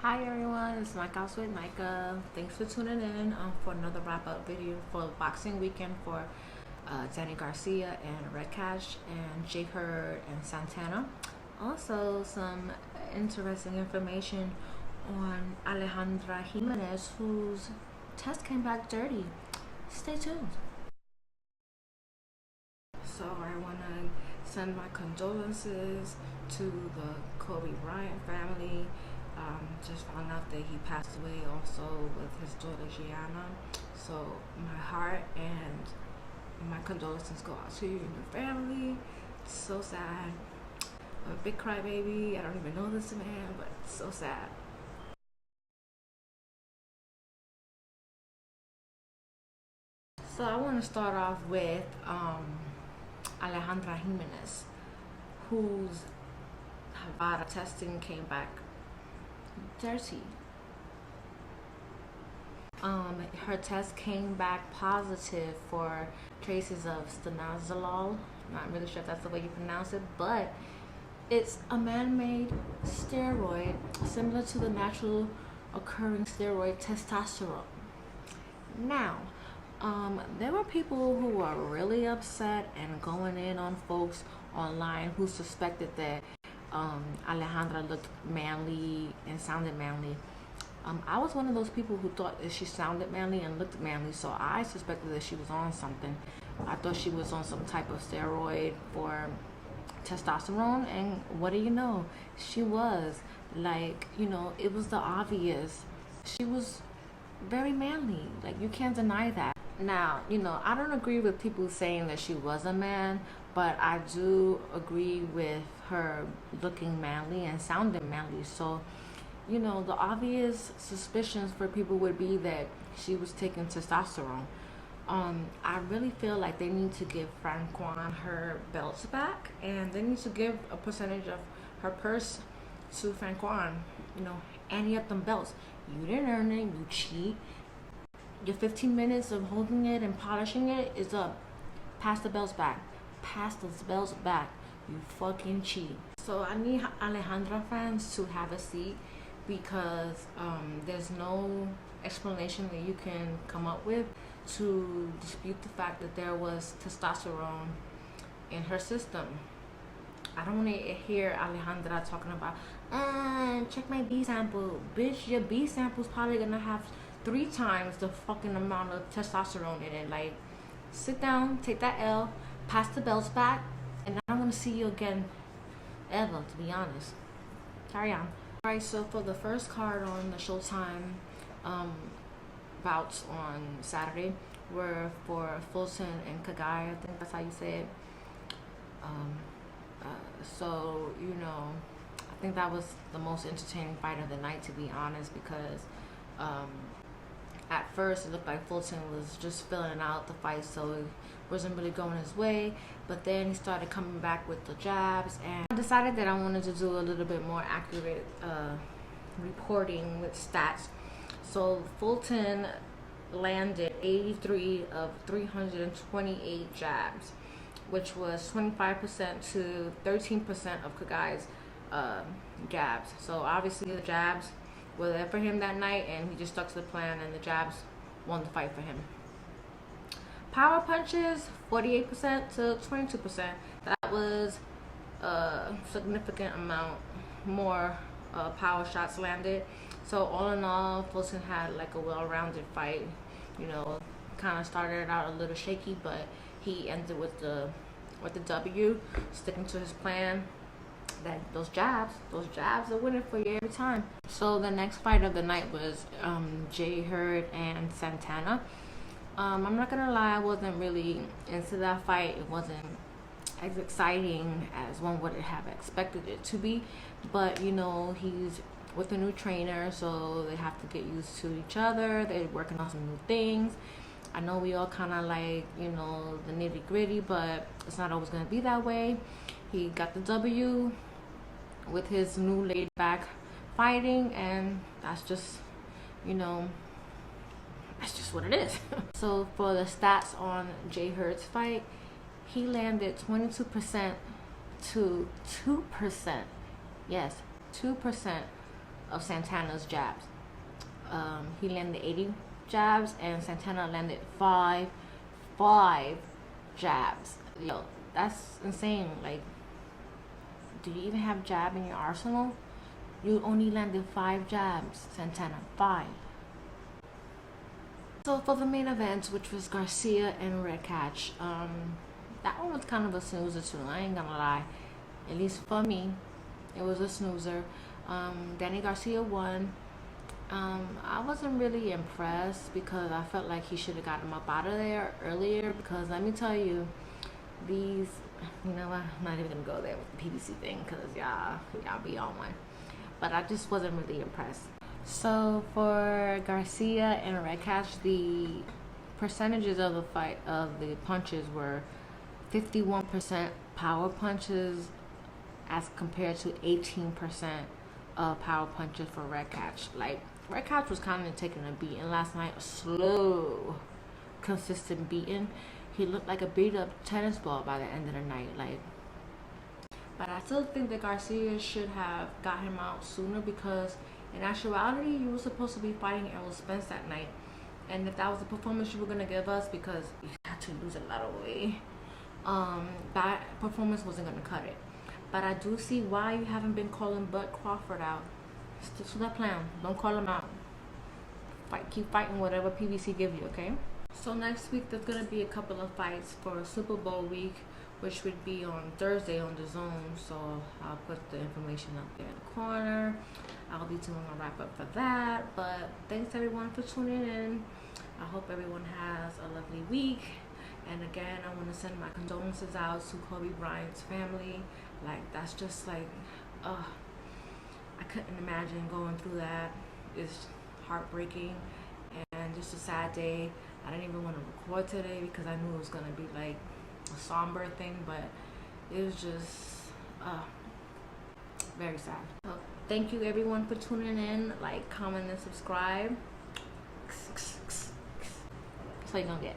Hi everyone, it's Nayka with Nayka. Thanks for tuning in for another wrap-up video for boxing weekend for Garcia and Redkach and J Hurd and Santana. Also, some interesting information on Alejandra Jimenez, whose test came back dirty. Stay tuned. So I want to send my condolences to the Kobe Bryant family. Just found out that he passed away also with his daughter Gianna. So my heart and my condolences go out to you and your family. It's so sad. I'm a big crybaby. I don't even know this man, but it's so sad. So I want to start off with Alejandra Jimenez, whose Havana testing came back dirty. Her test came back positive for traces of stanozolol. Not really sure if that's the way you pronounce it, but it's a man-made steroid similar to the natural occurring steroid testosterone. Now, there were people who were really upset and going in on folks online who suspected that Alejandra looked manly and sounded manly. I was one of those people who thought that she sounded manly and looked manly, so I suspected that she was on something. I thought she was on some type of steroid for testosterone, and what do you know? She was. Like, it was the obvious. She was very manly. Like, you can't deny that. Now, I don't agree with people saying that she was a man, but I do agree with her looking manly and sounding manly. So, the obvious suspicions for people would be that she was taking testosterone. I really feel like they need to give Francois her belts back, and they need to give a percentage of her purse to Francois. Ante up them belts. You didn't earn it. You cheat. Your 15 minutes of holding it and polishing it is up. Pass the belts back. Pass those belts back. You fucking cheat. So I need Alejandra fans to have a seat because there's no explanation that you can come up with to dispute the fact that there was testosterone in her system. I don't want to hear Alejandra talking about, check my B sample. Bitch, your B sample's probably gonna have 3 times the fucking amount of testosterone in it. Like, sit down, take that L, pass the belts back, and I'm gonna see you again ever, to be honest. Carry on. Alright, so for the first card on the Showtime bouts on Saturday were for Fulton and Kagai, I think that's how you say it. So, I think that was the most entertaining fight of the night, to be honest, because at first it looked like Fulton was just filling out the fight, so it wasn't really going his way, but then he started coming back with the jabs, and I decided that I wanted to do a little bit more accurate reporting with stats. So Fulton landed 83 of 328 jabs, which was 25% to 13% of Kagai's jabs. So obviously the jabs were there for him that night, and he just stuck to the plan, and the jabs won the fight for him. Power punches, 48% to 22%. That was a significant amount more power shots landed. So all in all, Fulton had like a well-rounded fight. Kind of started out a little shaky, but he ended with the W, sticking to his plan. That those jabs are winning for you every time. So the next fight of the night was J Hurd and Santana. I'm not gonna lie, I wasn't really into that fight. It wasn't as exciting as one would have expected it to be, but he's with a new trainer, so they have to get used to each other. They're working on some new things. I know we all kind of like, the nitty gritty, but it's not always going to be that way. He got the W with his new laid back fighting, and that's just, that's just what it is. So for the stats on J Hurd's fight, he landed 22% to 2%. Yes, 2% of Santana's jabs. He landed 80 jabs and Santana landed five jabs. Yo, that's insane. Like, do you even have jab in your arsenal? You only landed 5 jabs, Santana. 5. So for the main event, which was Garcia and Redkach, that one was kind of a snoozer too. I ain't gonna lie. At least for me, it was a snoozer. Danny Garcia won. I wasn't really impressed because I felt like he should have gotten him up out of there earlier. Because let me tell you, these, you know, I'm not even gonna go there with the PBC thing because y'all be on one. But I just wasn't really impressed. So for Garcia and Redkach, the percentages of the fight of the punches were 51% power punches as compared to 18% power punches for Redkach. Like, Redkach was kind of taking a beating last night, a slow, consistent beating. He looked like a beat up tennis ball by the end of the night. Like, but I still think that Garcia should have got him out sooner because in actuality, you were supposed to be fighting Errol Spence that night. And if that was the performance you were going to give us, because you had to lose a lot of weight, that performance wasn't going to cut it. But I do see why you haven't been calling Bud Crawford out. Stick to that plan. Don't call him out. Keep fighting whatever PBC gives you, okay? So next week, there's going to be a couple of fights for Super Bowl week, which would be on Thursday on the Zone. So I'll put the information up there in the corner. I'll be doing a wrap up for that. But thanks everyone for tuning in. I hope everyone has a lovely week. And again, I want to send my condolences out to Kobe Bryant's family. Like, that's just like, I couldn't imagine going through that. It's heartbreaking and just a sad day. I didn't even want to record today because I knew it was going to be like a somber thing, but it was just very sad. So thank you everyone for tuning in. Like, comment, and subscribe. That's all you're gonna get.